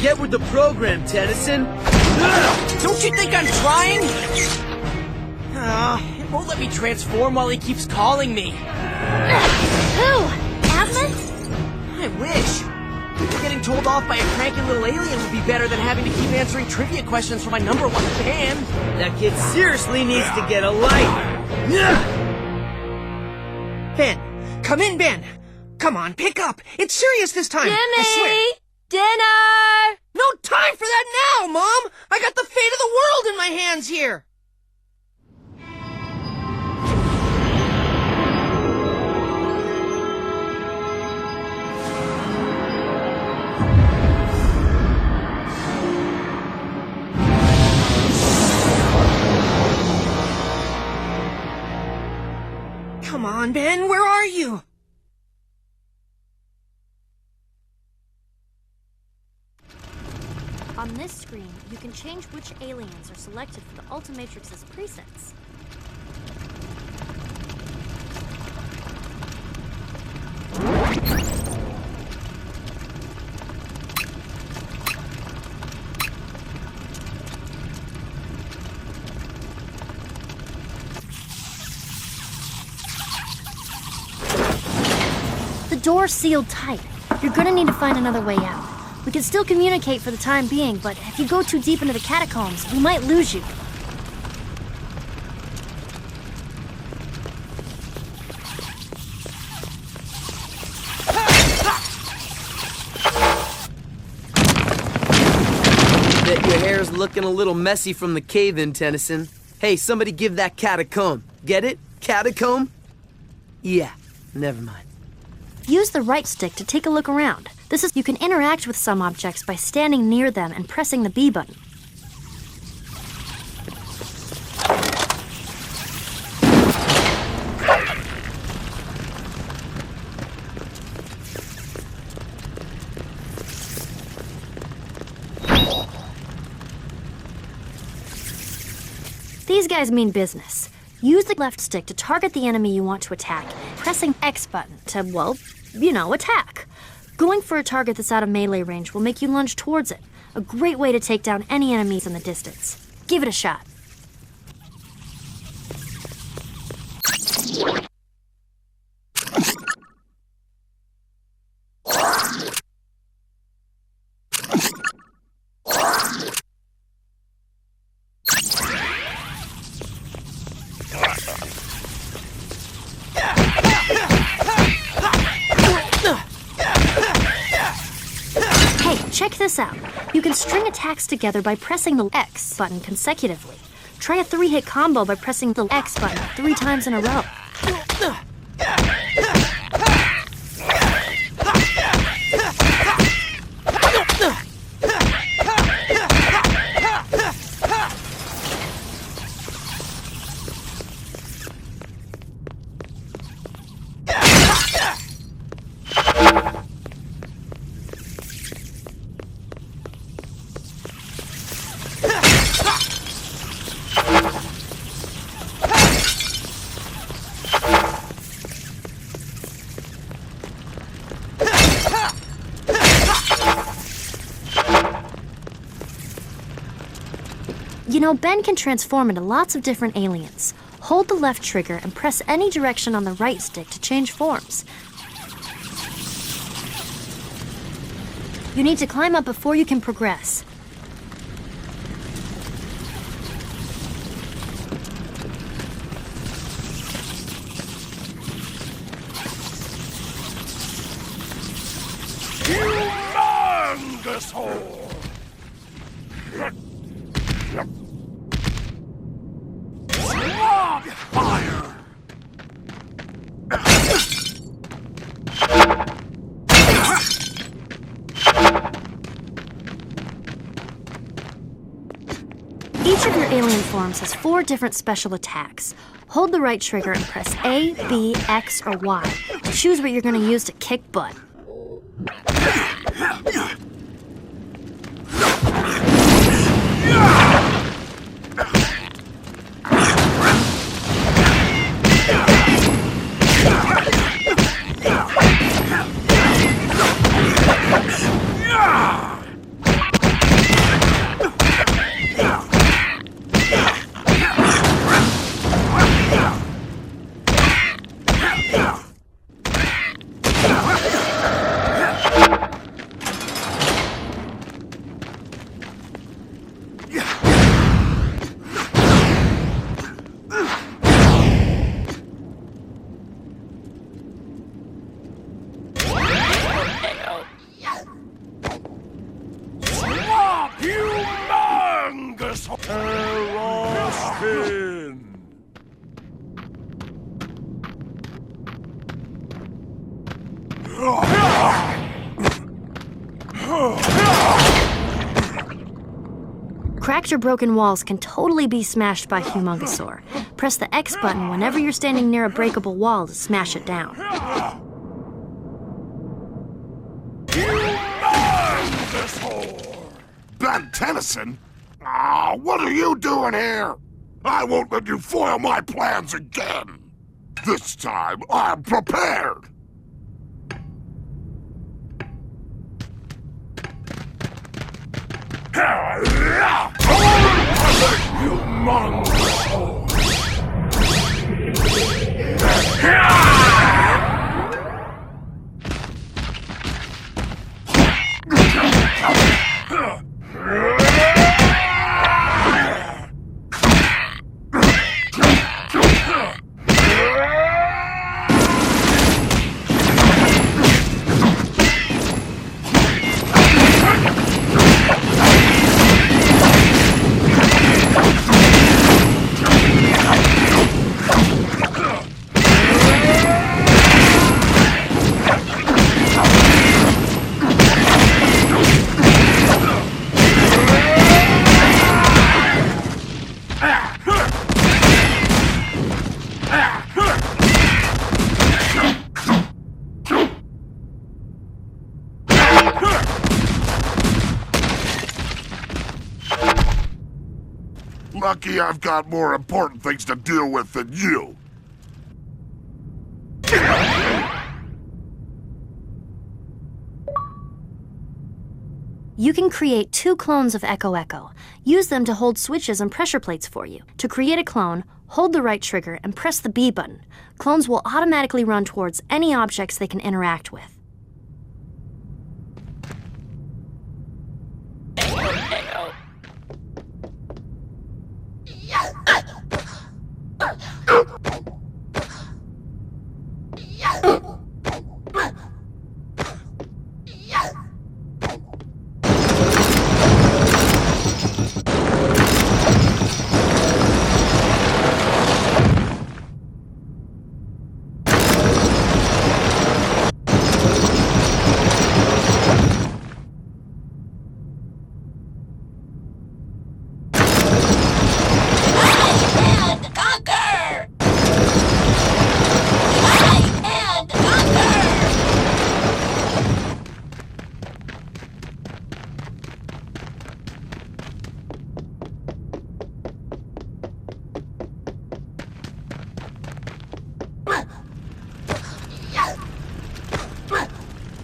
Get with the program, Tennyson. Don't you think I'm trying? It won't let me transform while he keeps calling me. Who? Atlas? I wish. Getting told off by a cranky little alien would be better than having to keep answering trivia questions for my #1 fan. That kid seriously needs to get a life. Ben, come in, Ben. Come on, pick up. It's serious this time. I swear. Dinner! No time for that now, Mom. I got the fate of the world in my hands here. Come on, Ben, where are you? On this screen, you can change which aliens are selected for the Ultimatrix's presets. The door's sealed tight. You're gonna need to find another way out. We can still communicate for the time being, but if you go too deep into the catacombs, we might lose you. Bet your hair's looking a little messy from the cave-in, Tennyson. Hey, somebody give that cat a comb. Get it? Catacomb? Yeah, never mind. Use the right stick to take a look around. This is you can interact with some objects by standing near them and pressing the B button. These guys mean business. Use the left stick to target the enemy you want to attack, pressing X button to, well, attack. Going for a target that's out of melee range will make you lunge towards it, a great way to take down any enemies in the distance. Give it a shot. Check this out. You can string attacks together by pressing the X button consecutively. Try a 3-hit combo by pressing the X button 3 times in a row. You know, Ben can transform into lots of different aliens. Hold the left trigger and press any direction on the right stick to change forms. You need to climb up before you can progress. Humongous hole! Slog fire! Each of your alien forms has 4 different special attacks. Hold the right trigger and press A, B, X, or Y. Choose what you're going to use to kick butt. Aerospin. Cracked or broken walls can totally be smashed by Humongosaur. Press the X button whenever you're standing near a breakable wall to smash it down. Ben Tennyson? Ah, what are you doing here? I won't let you foil my plans again. This time, I'm prepared. Lucky I've got more important things to deal with than you. You can create 2 clones of Echo Echo. Use them to hold switches and pressure plates for you. To create a clone, hold the right trigger and press the B button. Clones will automatically run towards any objects they can interact with.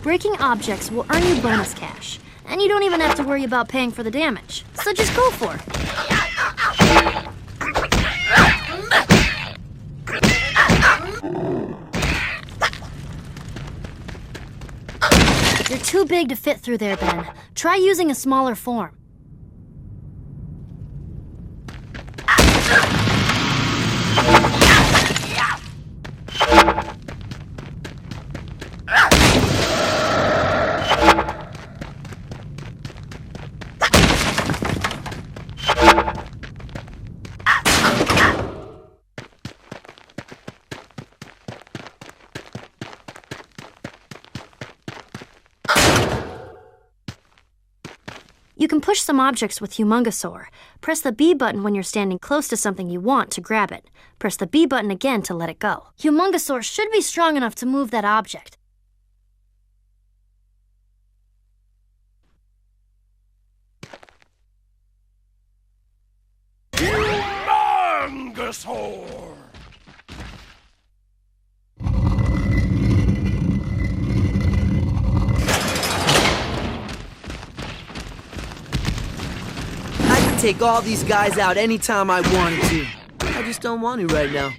Breaking objects will earn you bonus cash, and you don't even have to worry about paying for the damage. So just go for it. You're too big to fit through there, Ben. Try using a smaller form. You can push some objects with Humongosaur. Press the B button when you're standing close to something you want to grab it. Press the B button again to let it go. Humongosaur should be strong enough to move that object. Humongosaur! Take all these guys out anytime I wanted to. I just don't want to right now.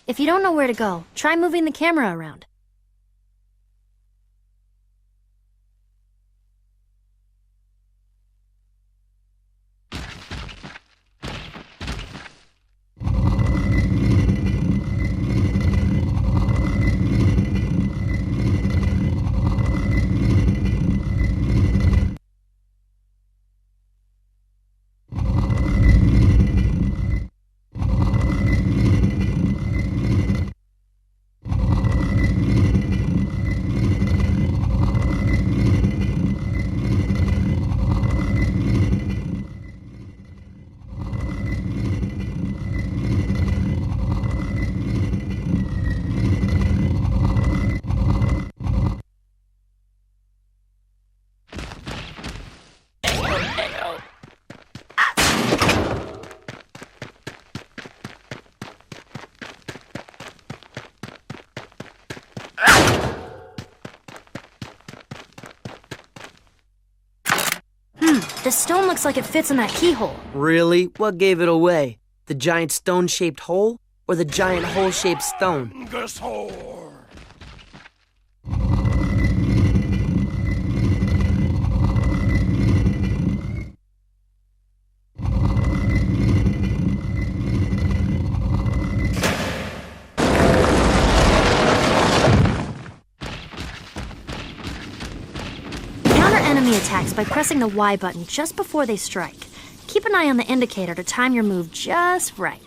If you don't know where to go, try moving the camera around. This stone looks like it fits in that keyhole. Really? What gave it away? The giant stone-shaped hole? Or the giant hole-shaped stone? This hole. Enemy attacks by pressing the Y button just before they strike. Keep an eye on the indicator to time your move just right.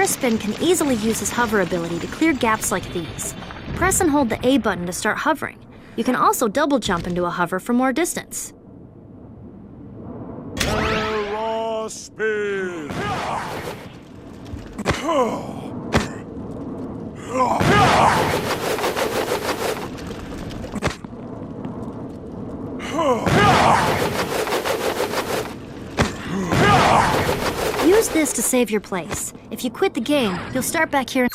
Spin can easily use his hover ability to clear gaps like these. Press and hold the A button to start hovering. You can also double jump into a hover for more distance. Spin. Use this to save your place. If you quit the game, you'll start back here.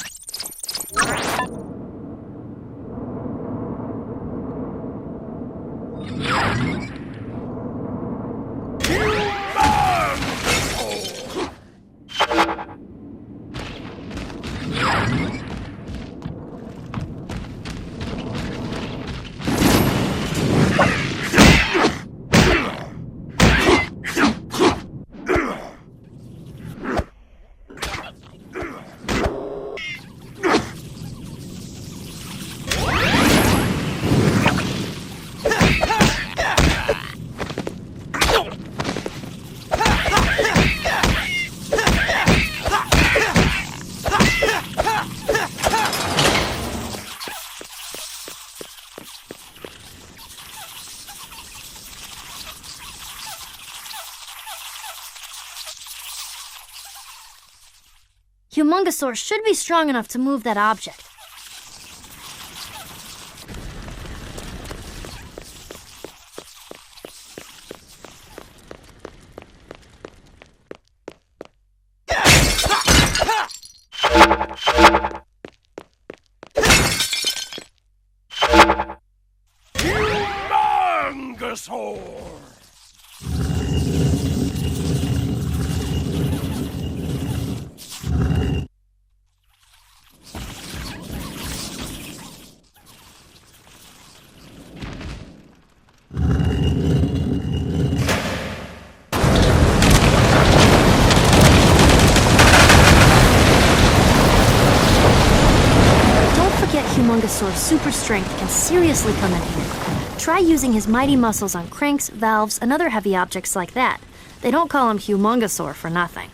Humongosaur should be strong enough to move that object. Humongosaur! Humongosaur's super strength can seriously come in handy. Try using his mighty muscles on cranks, valves, and other heavy objects like that. They don't call him Humongosaur for nothing.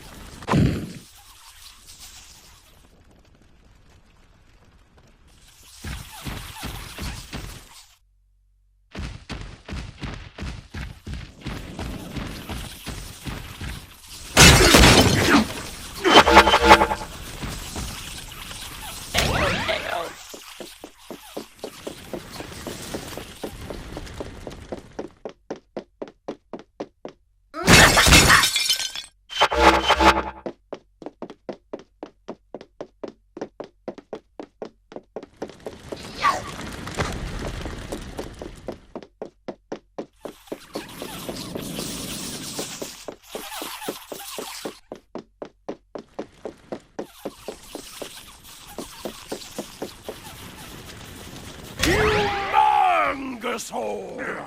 Humongosaur!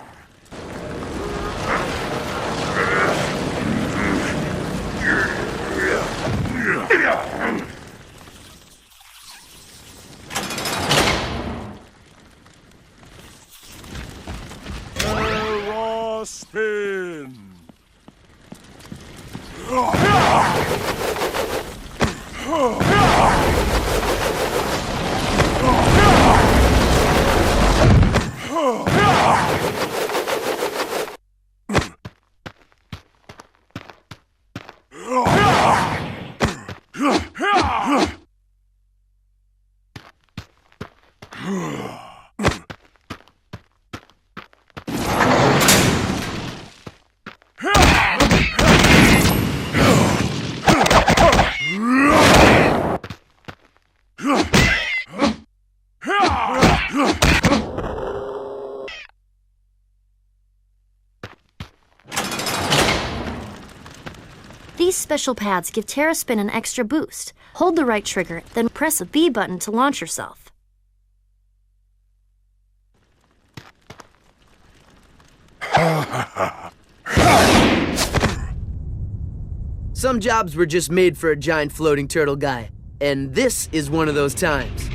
spin! These special pads give Terraspin an extra boost. Hold the right trigger, then press the B button to launch yourself. Some jobs were just made for a giant floating turtle guy, and this is one of those times.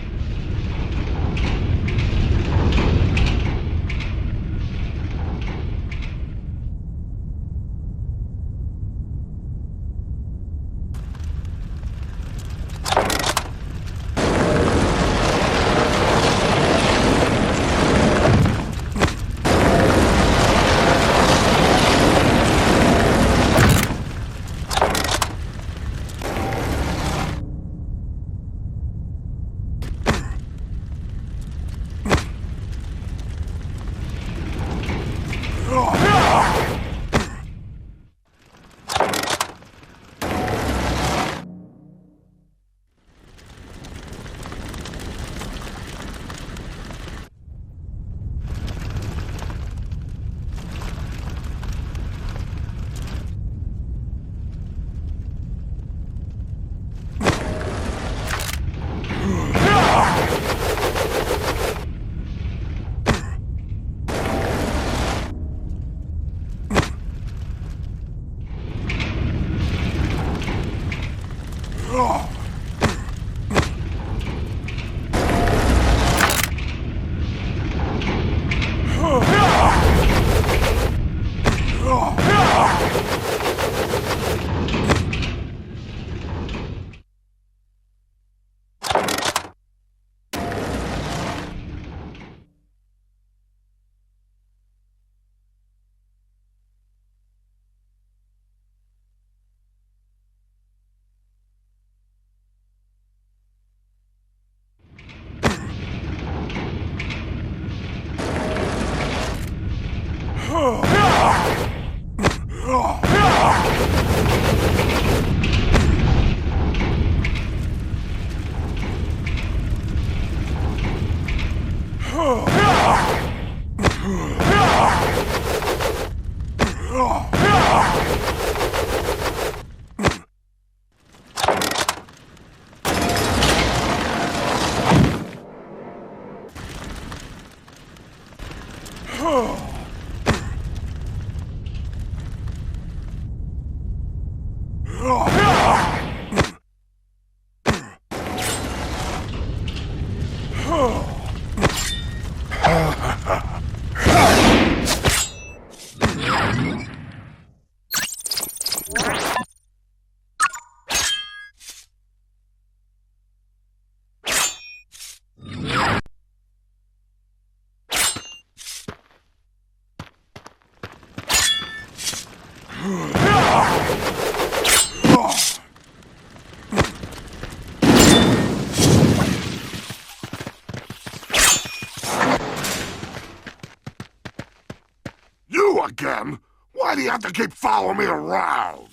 You again? Why do you have to keep following me around?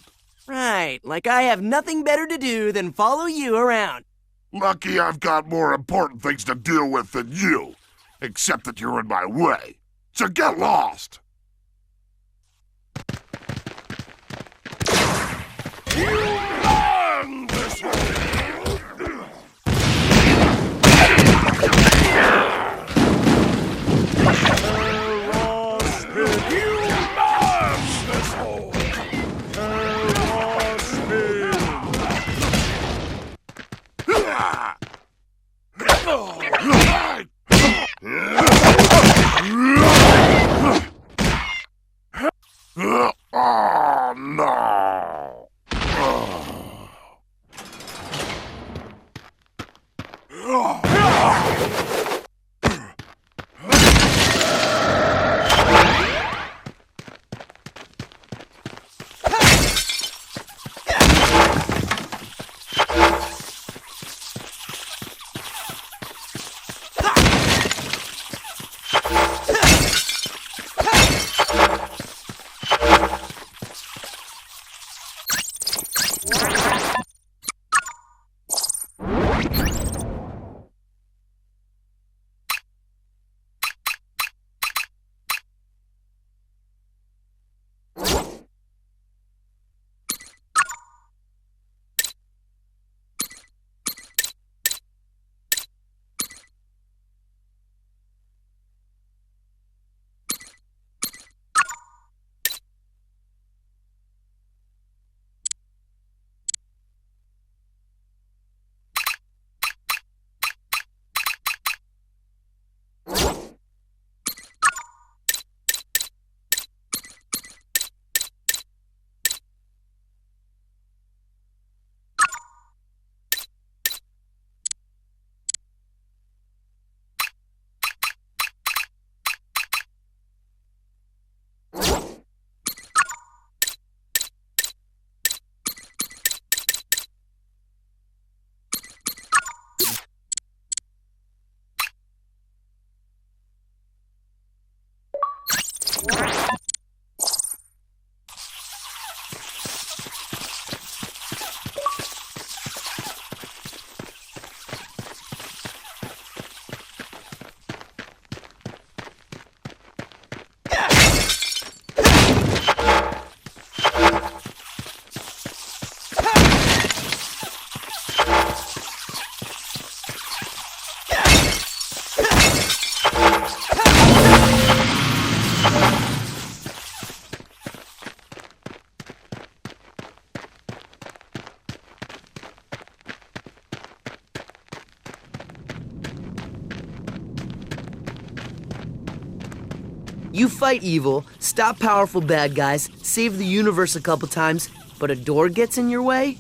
Right, like I have nothing better to do than follow you around. Lucky I've got more important things to deal with than you. Except that you're in my way. So get lost! You run this way! You fight evil, stop powerful bad guys, save the universe a couple times, but a door gets in your way?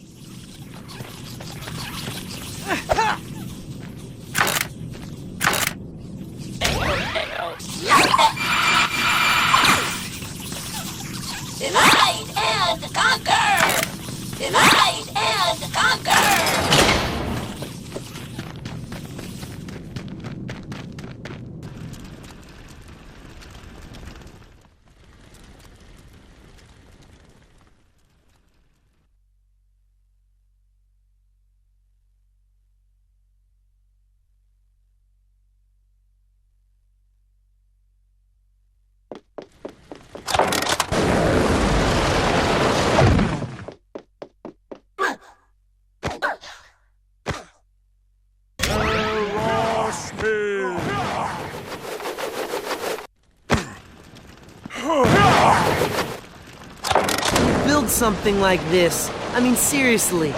Divide and conquer! Divide and conquer! Build something like this. I mean, seriously.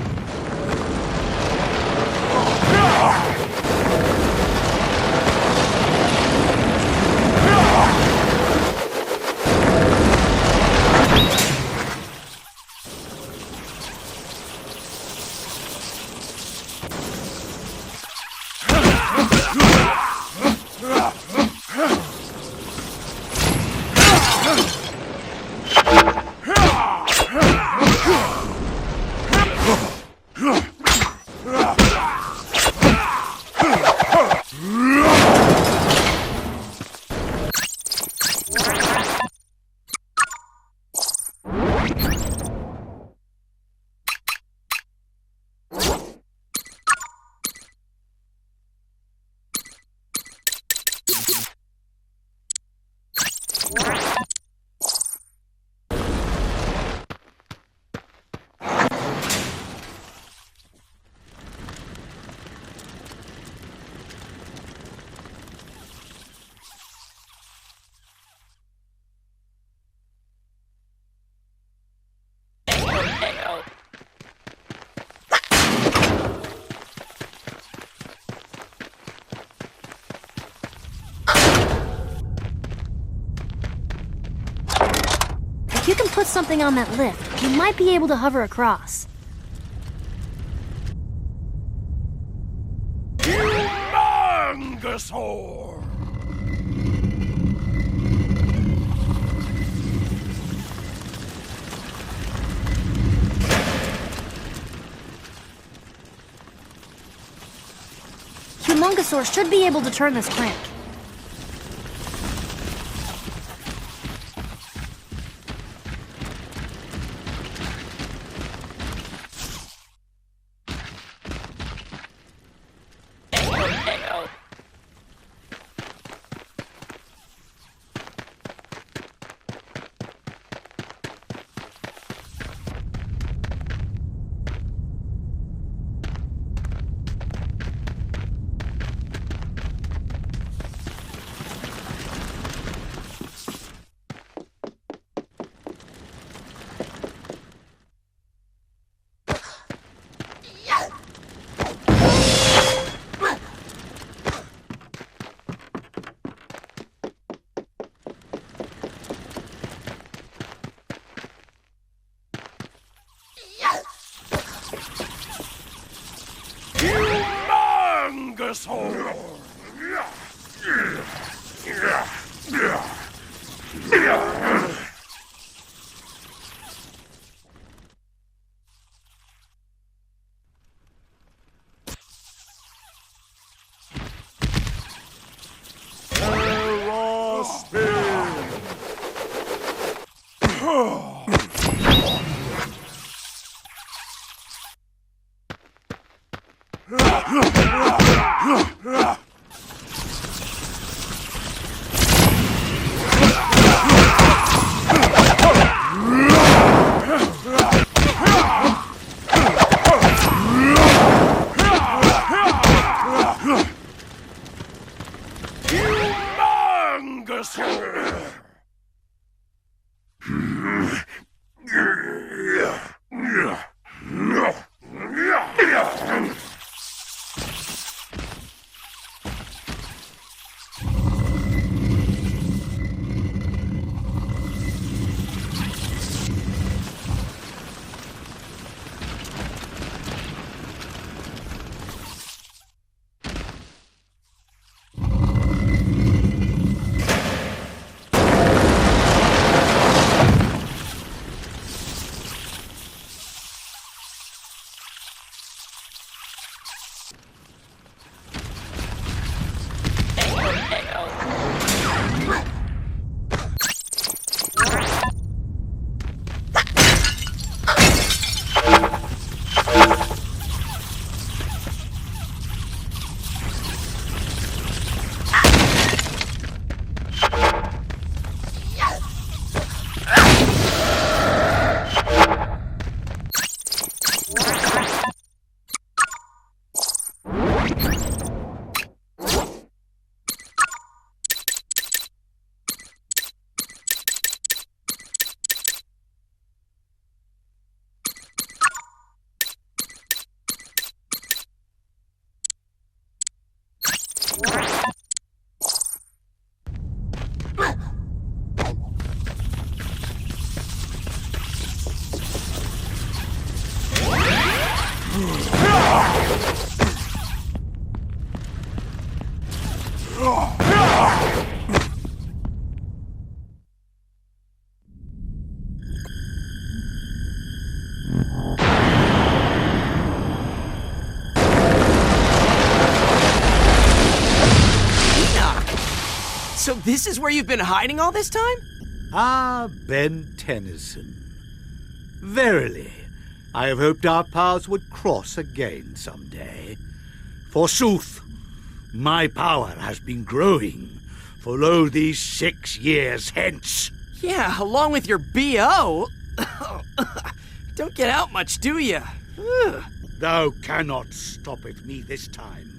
If you can put something on that lift, you might be able to hover across. Humongousaur! Humongousaur should be able to turn this crank. humongous hole! So this is where you've been hiding all this time? Ah, Ben Tennyson. Verily, I have hoped our paths would cross again someday. Forsooth, my power has been growing for lo these 6 years hence. Yeah, along with your B.O. Don't get out much, do you? Thou cannot stoppeth me this time.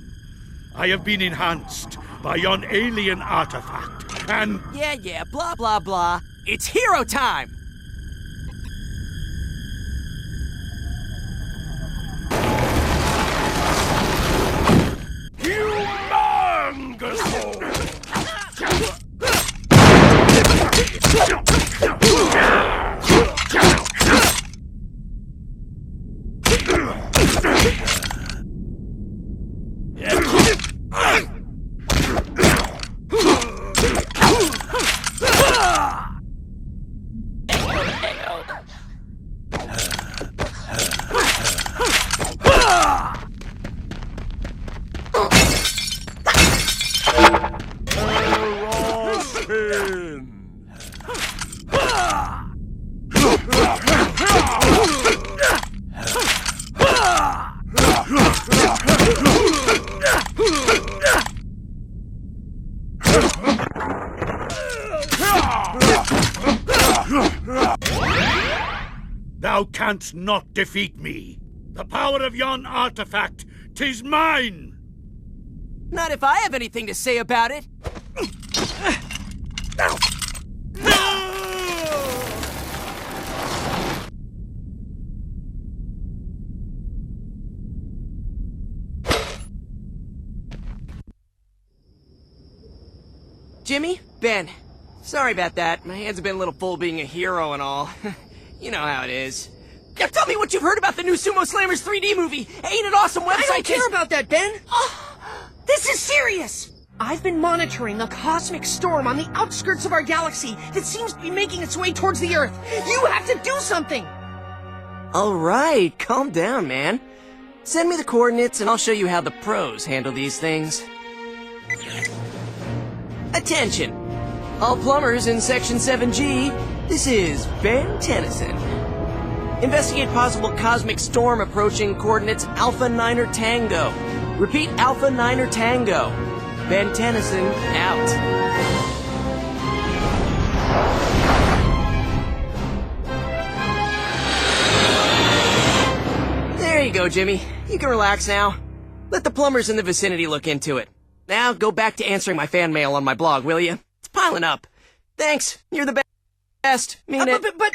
I have been enhanced by yon alien artifact, and... Yeah, blah, blah, blah. It's hero time! Humongous hole! Thou canst not defeat me. The power of yon artifact, 'tis mine! Not if I have anything to say about it. Jimmy? Ben. Sorry about that. My hands have been a little full being a hero and all. You know how it is. Now tell me what you've heard about the new Sumo Slammers 3D movie. Ain't it awesome website? I don't care about that, Ben. This is serious! I've been monitoring a cosmic storm on the outskirts of our galaxy that seems to be making its way towards the Earth. You have to do something! Alright, calm down, man. Send me the coordinates and I'll show you how the pros handle these things. Attention! All plumbers in Section 7G, this is Ben Tennyson. Investigate possible cosmic storm approaching coordinates Alpha Niner Tango. Repeat, Alpha Niner Tango. Ben Tennyson, out. There you go, Jimmy. You can relax now. Let the plumbers in the vicinity look into it. Now, go back to answering my fan mail on my blog, will you? It's piling up. Thanks. You're the best. Mean it. But...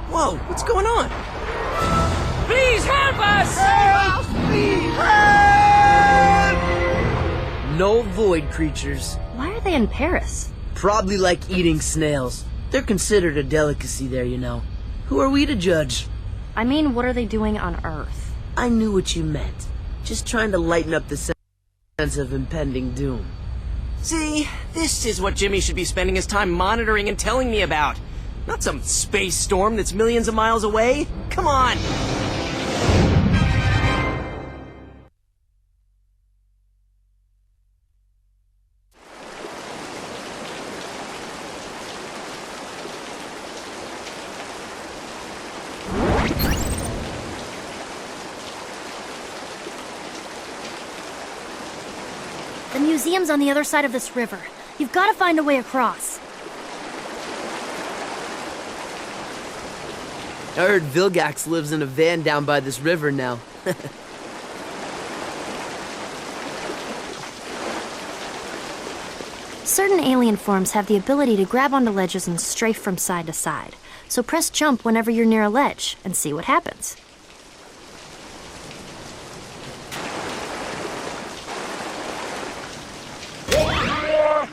Whoa, what's going on? Please help us! No void creatures. Why are they in Paris? Probably like eating snails. They're considered a delicacy there, you know. Who are we to judge? I mean, what are they doing on Earth? I knew what you meant. Just trying to lighten up the sense of impending doom. See, this is what Jimmy should be spending his time monitoring and telling me about. Not some space storm that's millions of miles away. Come on! The museum's on the other side of this river. You've got to find a way across. I heard Vilgax lives in a van down by this river now. Certain alien forms have the ability to grab onto ledges and strafe from side to side. So press jump whenever you're near a ledge and see what happens.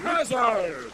Hazard!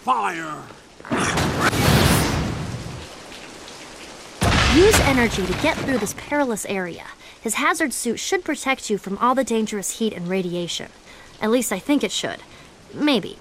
fire! Use energy to get through this perilous area. His hazard suit should protect you from all the dangerous heat and radiation. At least I think it should. Maybe.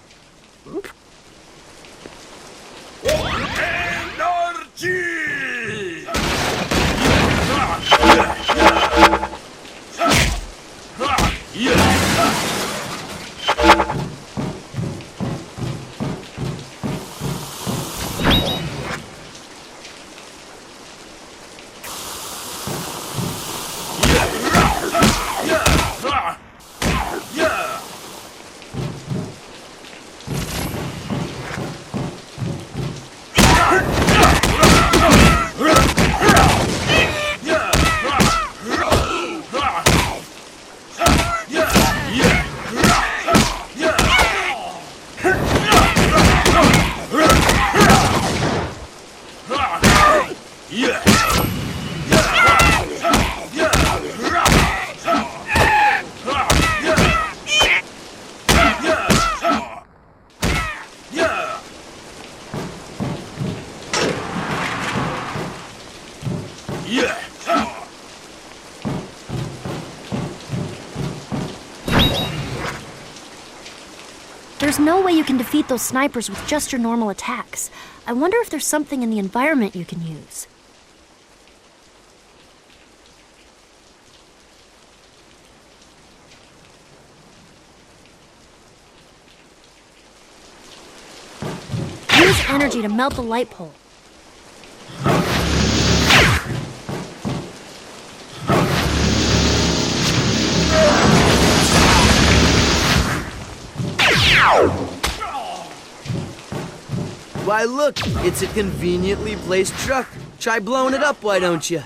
There's no way you can defeat those snipers with just your normal attacks. I wonder if there's something in the environment you can use. Use energy to melt the light pole. Why, look, it's a conveniently placed truck. Try blowing it up, why don't you?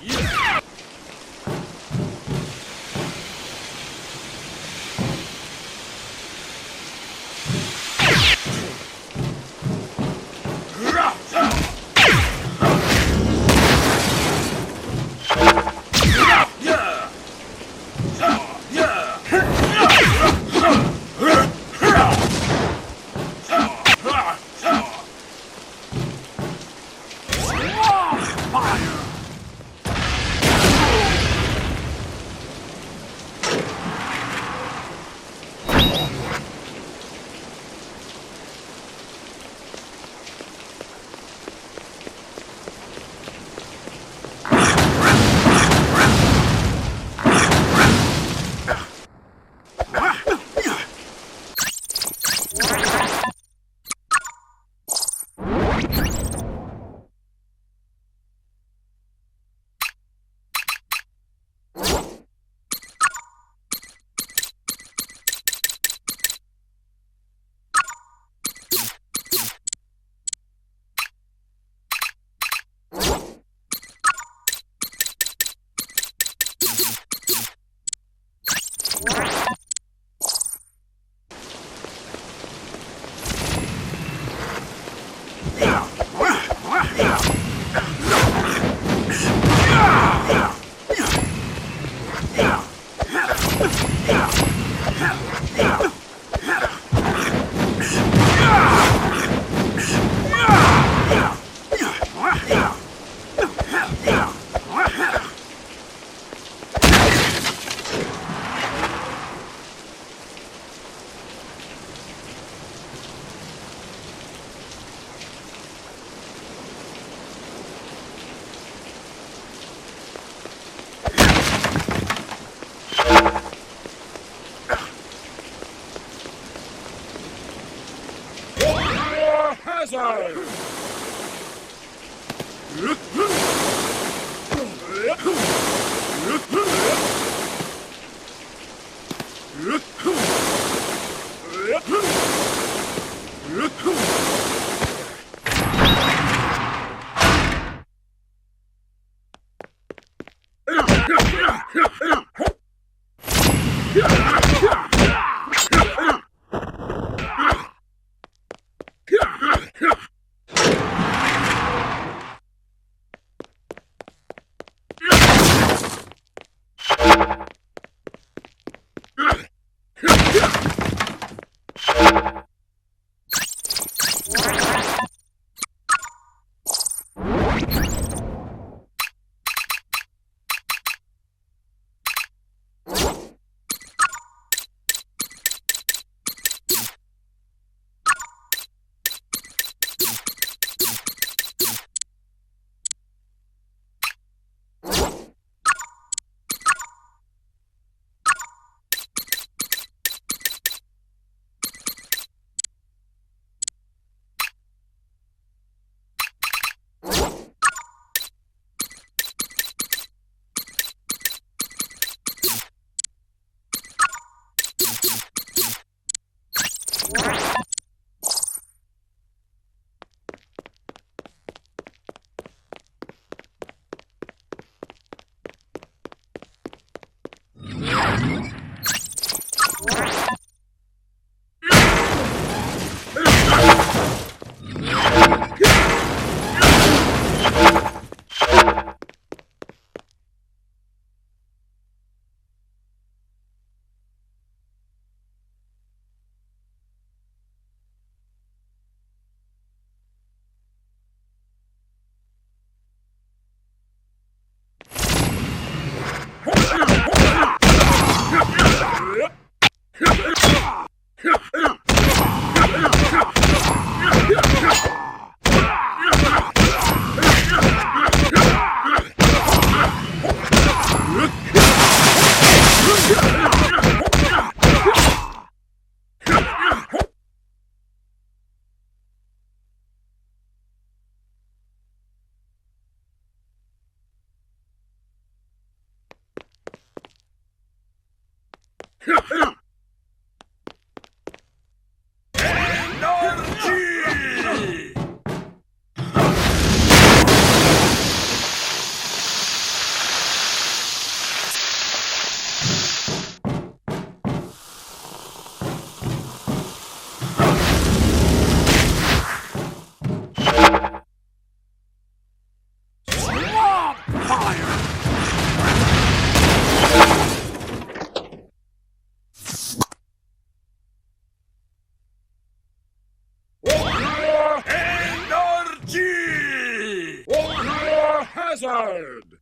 hazard!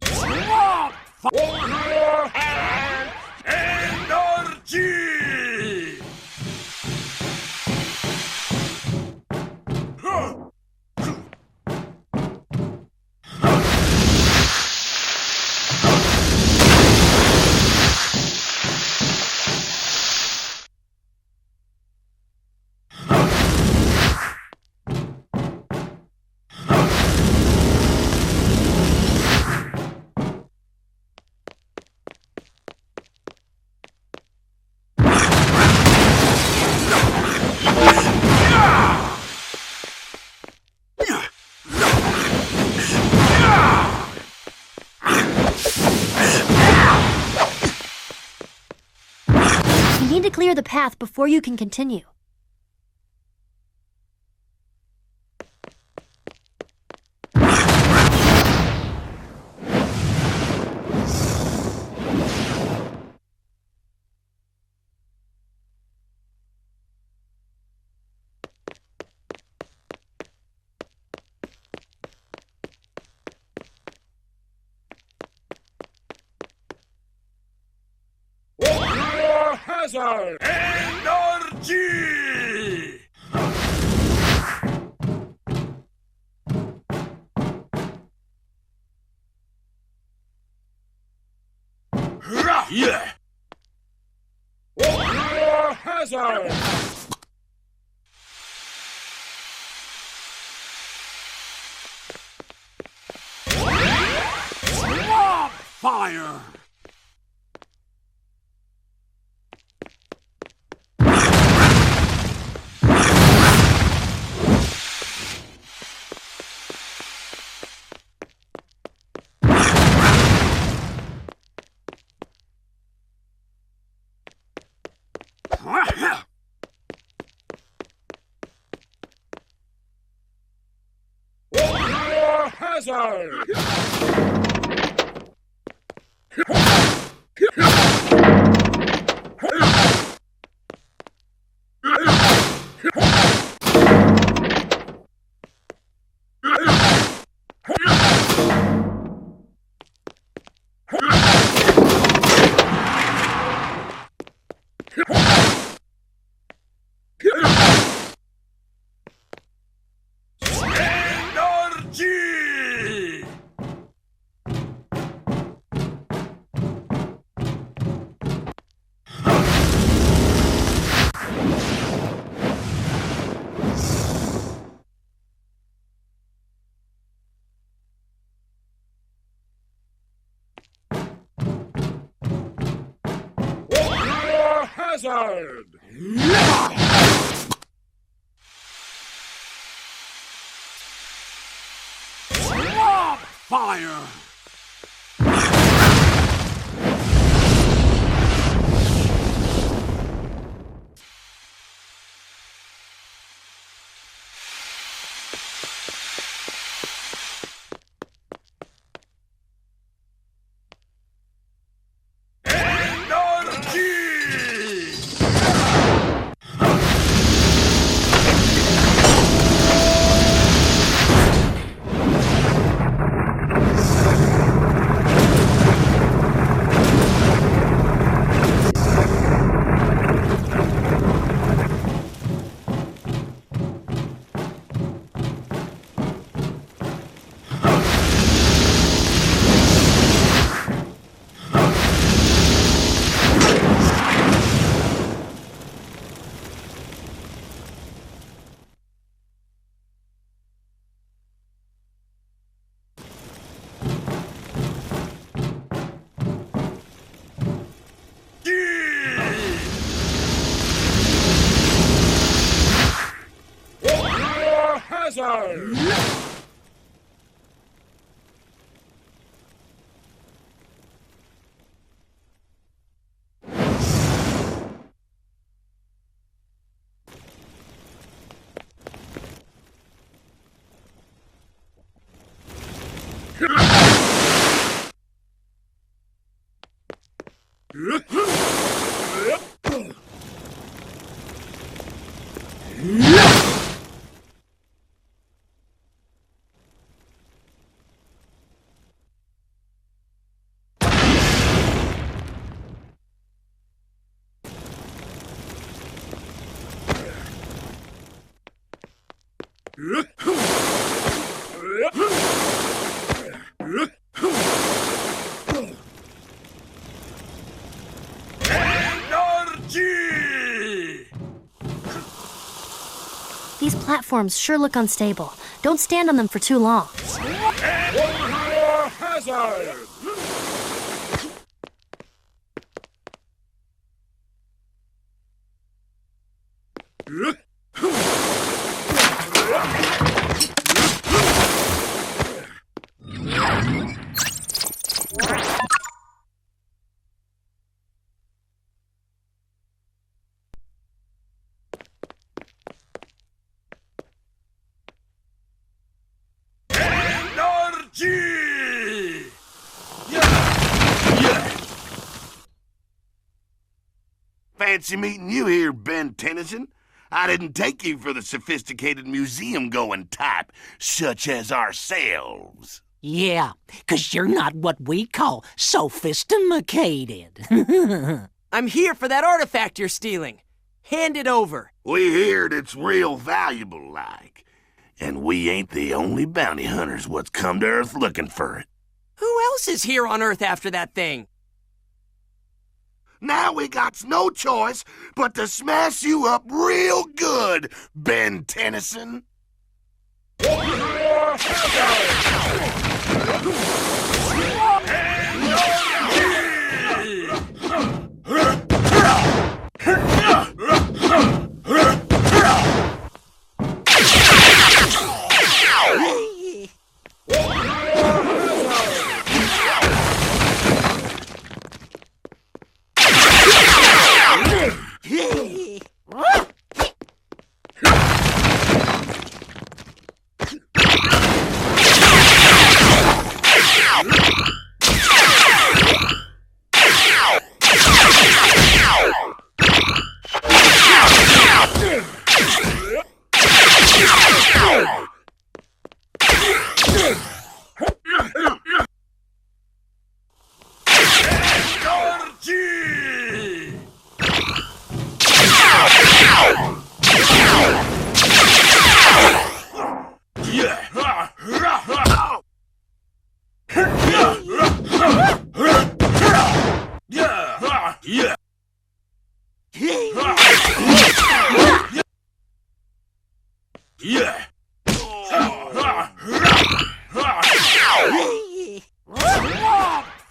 Swap! Fire and energy! You need to clear the path before you can continue. Fire hazard! Energy! Yeah! Fire hazard! Swamp fire! Fire hazard! Energy! Fire hazard! Swamp fire! Energy! Fire hazard! These platforms sure look unstable. Don't stand on them for too long. Fancy meeting you here, Ben Tennyson. I didn't take you for the sophisticated museum-going type, such as ourselves. Yeah, 'cause you're not what we call sophisticated. I'm here for that artifact you're stealing. Hand it over. We heard it's real valuable, like. And we ain't the only bounty hunters what's come to Earth looking for it. Who else is here on Earth after that thing? Now we got no choice but to smash you up real good, Ben Tennyson.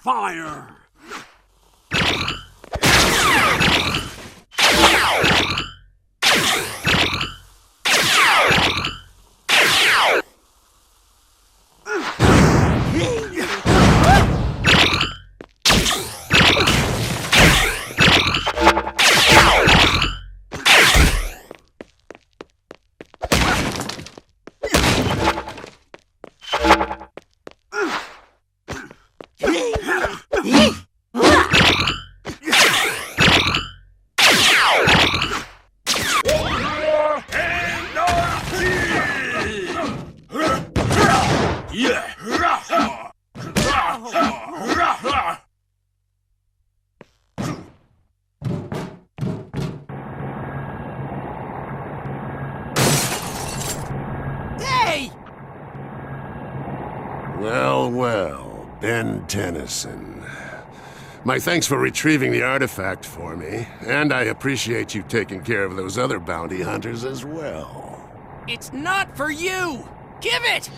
Fire! Hey! Well, well, Ben Tennyson. My thanks for retrieving the artifact for me, and I appreciate you taking care of those other bounty hunters as well. It's not for you! Give it!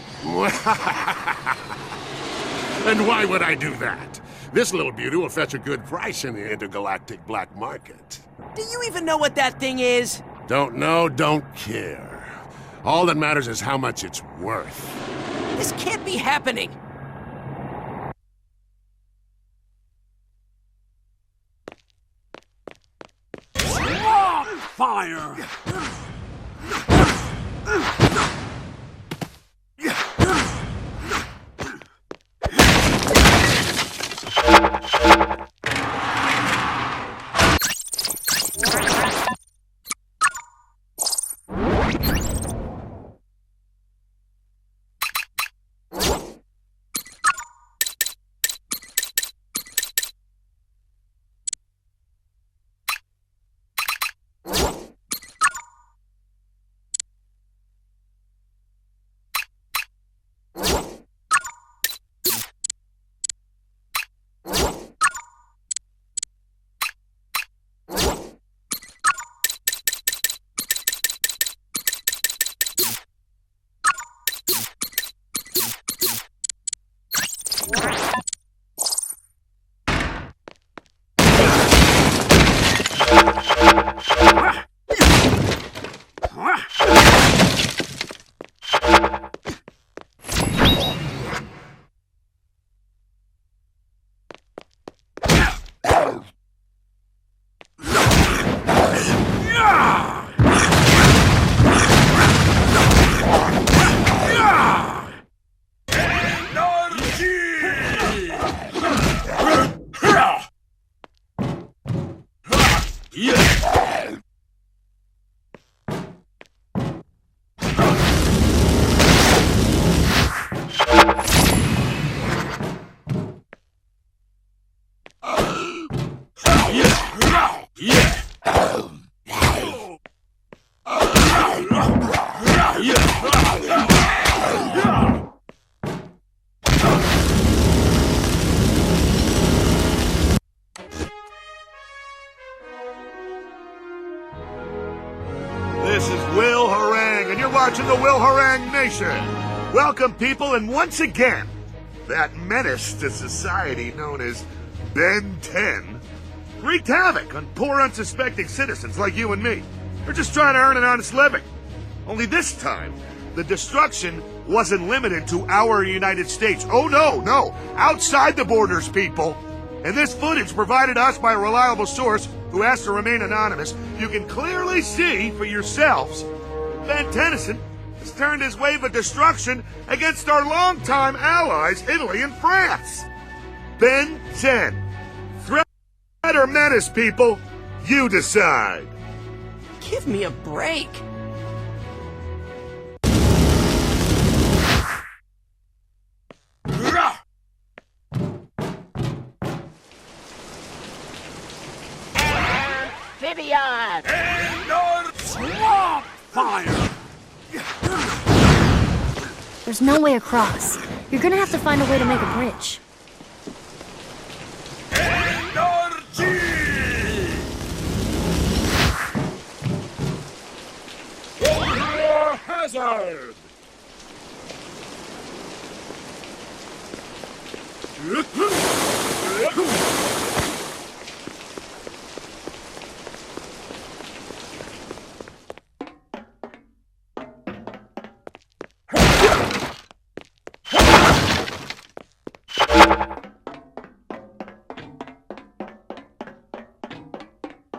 And why would I do that? This little beauty will fetch a good price in the intergalactic black market. Do you even know what that thing is? Don't know, don't care. All that matters is how much it's worth. This can't be happening! Fire! This is Will Harang, and you're watching the Will Harang Nation. Welcome, people, and once again, that menace to society known as Ben 10 wreaked havoc on poor, unsuspecting citizens like you and me. We're just trying to earn an honest living. Only this time, the destruction wasn't limited to our United States. Oh, no, outside the borders, people. And this footage provided us by a reliable source who asked to remain anonymous. You can clearly see for yourselves Ben Tennyson has turned his wave of destruction against our longtime allies, Italy and France. Ben 10. Threat or menace, people? You decide. Give me a break. Amphibian! Swamp fire! There's no way across. You're gonna have to find a way to make a bridge. Hazard!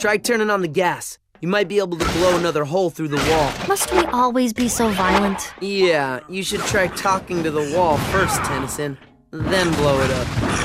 Try turning on the gas. You might be able to blow another hole through the wall. Must we always be so violent? Yeah, you should try talking to the wall first, Tennyson. Then blow it up.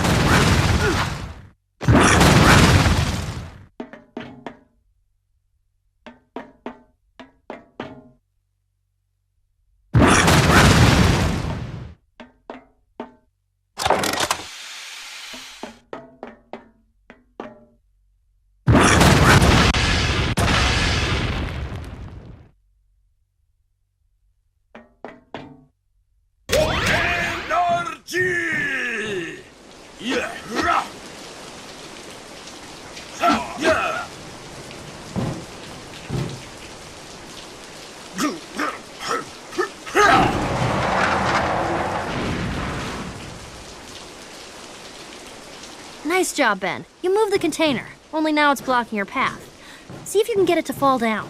Nice job, Ben. You moved the container, only now it's blocking your path. See if you can get it to fall down.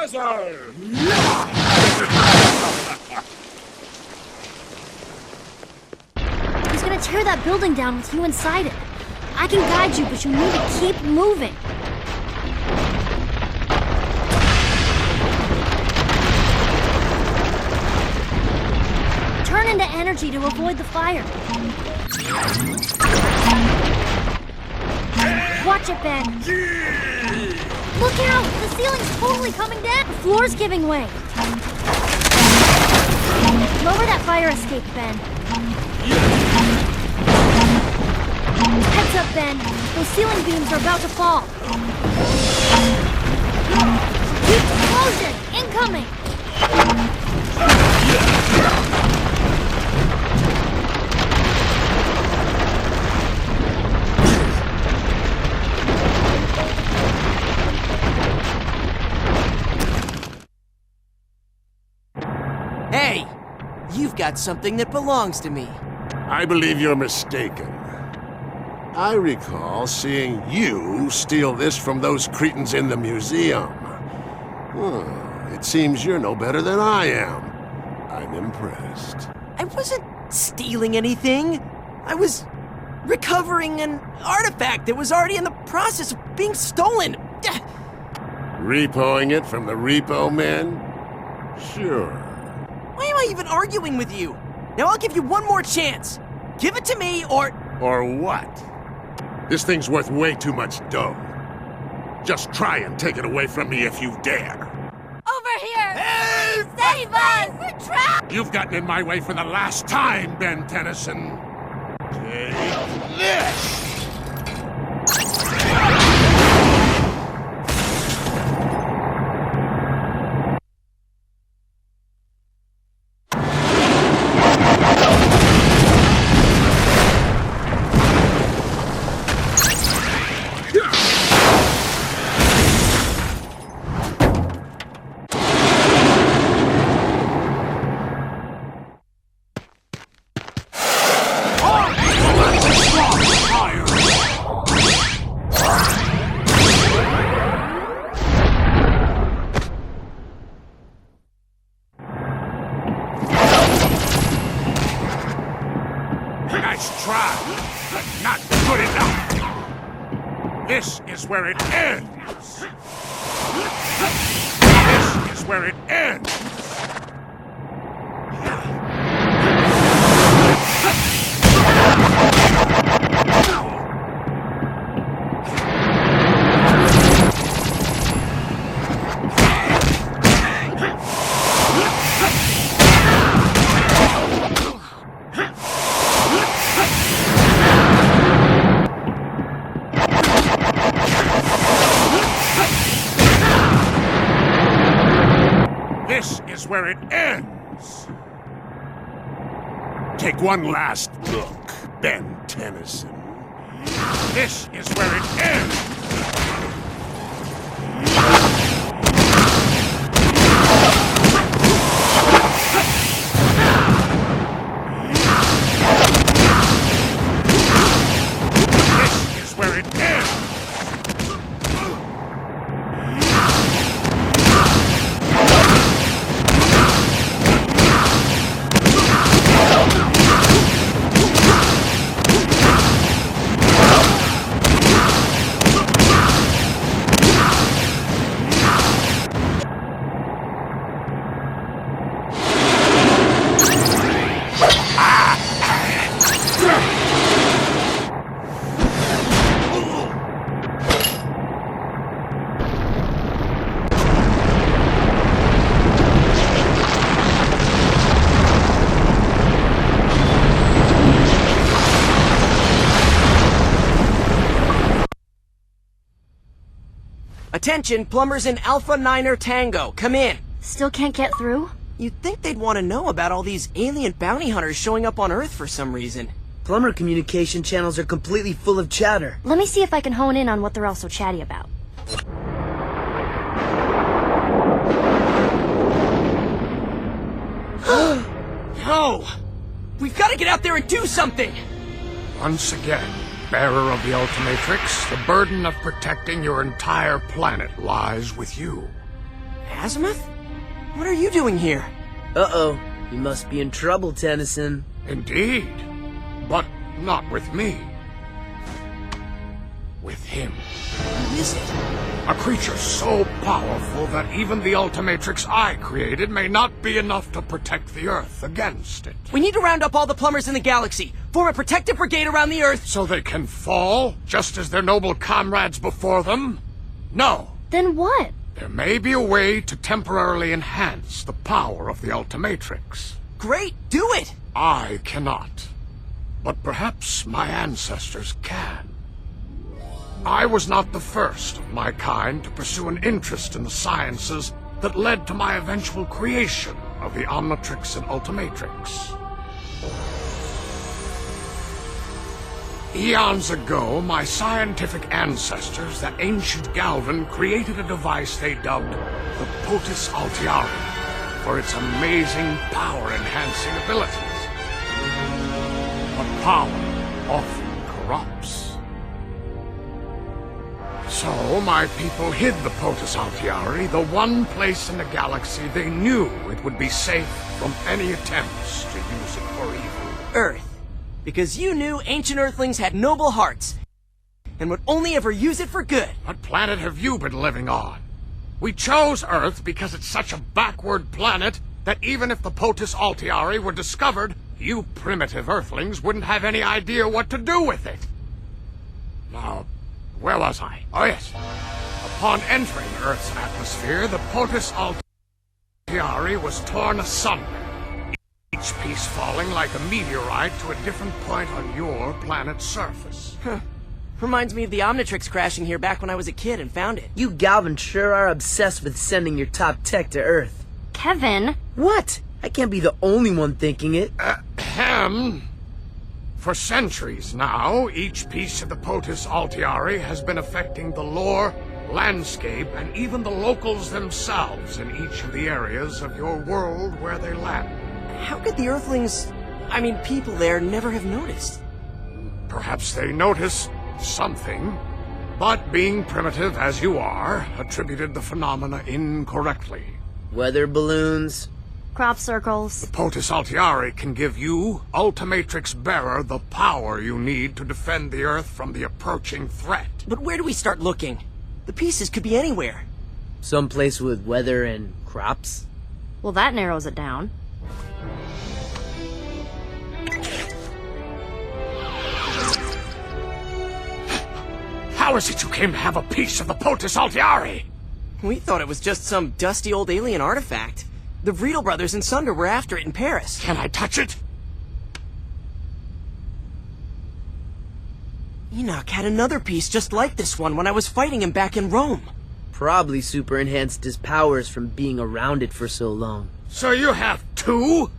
He's gonna tear that building down with you inside it. I can guide you, but you need to keep moving. Turn into energy to avoid the fire. Watch it, Ben. Look out! The ceiling's totally coming down! The floor's giving way. Lower that fire escape, Ben. Heads up, Ben. Those ceiling beams are about to fall. Huge explosion! Incoming! Hey! You've got something that belongs to me. I believe you're mistaken. I recall seeing you steal this from those cretins in the museum. It seems you're no better than I am. I'm impressed. I wasn't stealing anything. I was recovering an artifact that was already in the process of being stolen. Repoing it from the repo men? Sure. Why am I even arguing with you? Now I'll give you one more chance. Give it to me or... Or what? This thing's worth way too much dough. Just try and take it away from me if you dare. Over here! Hey! Save us! We're trapped! You've gotten in my way for the last time, Ben Tennyson. Take this! Nice try, but not good enough. This is where it ends. This is where it ends. This is where it ends. Take one last look, Ben Tennyson. This is where it ends. This is where it ends. Attention, plumbers in Alpha Niner Tango, come in. Still can't get through? You'd think they'd want to know about all these alien bounty hunters showing up on Earth for some reason. Plumber communication channels are completely full of chatter. Let me see if I can hone in on what they're all so chatty about. No! We've got to get out there and do something! Once again, bearer of the Ultimatrix, the burden of protecting your entire planet lies with you. Azimuth? What are you doing here? Uh-oh. You must be in trouble, Tennyson. Indeed. But not with me. With him. Who is it? A creature so powerful that even the Ultimatrix I created may not be enough to protect the Earth against it. We need to round up all the plumbers in the galaxy, form a protective brigade around the Earth. So they can fall, just as their noble comrades before them? No. Then what? There may be a way to temporarily enhance the power of the Ultimatrix. Great, do it! I cannot. But perhaps my ancestors can. I was not the first of my kind to pursue an interest in the sciences that led to my eventual creation of the Omnitrix and Ultimatrix. Eons ago, my scientific ancestors, the ancient Galvan, created a device they dubbed the Potus Altiari for its amazing power-enhancing abilities. But power often corrupts. So, my people hid the Potus Altiari, the one place in the galaxy they knew it would be safe from any attempts to use it for evil. Earth. Because you knew ancient Earthlings had noble hearts, and would only ever use it for good. What planet have you been living on? We chose Earth because it's such a backward planet that even if the Potus Altiari were discovered, you primitive Earthlings wouldn't have any idea what to do with it. Now, where was I? Oh yes. Upon entering Earth's atmosphere, the Potus Altiari was torn asunder, each piece falling like a meteorite to a different point on your planet's surface. Huh. Reminds me of the Omnitrix crashing here back when I was a kid and found it. You Galvan sure are obsessed with sending your top tech to Earth. Kevin. What? I can't be the only one thinking it. For centuries now, each piece of the Potus Altiari has been affecting the lore, landscape, and even the locals themselves in each of the areas of your world where they land. How could the Earthlings, people there, never have noticed? Perhaps they noticed something, but being primitive as you are, attributed the phenomena incorrectly. Weather balloons. Crop circles. The Potus Altiari can give you, Ultimatrix Bearer, the power you need to defend the Earth from the approaching threat. But where do we start looking? The pieces could be anywhere. Someplace with weather and crops. Well, that narrows it down. How is it you came to have a piece of the Potus Altiari? We thought it was just some dusty old alien artifact. The Vriedel brothers and Sunder were after it in Paris. Can I touch it? Enoch had another piece just like this one when I was fighting him back in Rome. Probably super enhanced his powers from being around it for so long. So you have two?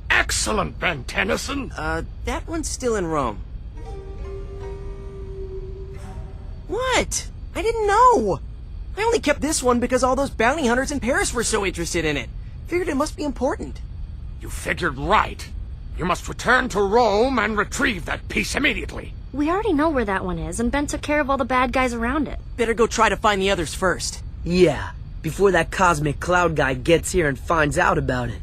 Excellent, Ben Tennyson. That one's still in Rome. What? I didn't know. I only kept this one because all those bounty hunters in Paris were so interested in it. Figured it must be important. You figured right. You must return to Rome and retrieve that piece immediately. We already know where that one is, and Ben took care of all the bad guys around it. Better go try to find the others first. Yeah, before that cosmic cloud guy gets here and finds out about it.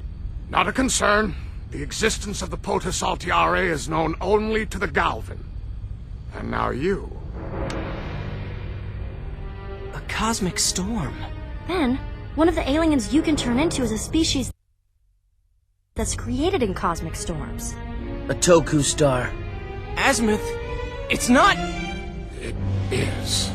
Not a concern. The existence of the Potus Altiari is known only to the Galvan. And now you. A cosmic storm. Ben, one of the aliens you can turn into is a species that's created in cosmic storms. A Toku star. Azimuth, it's not... It is.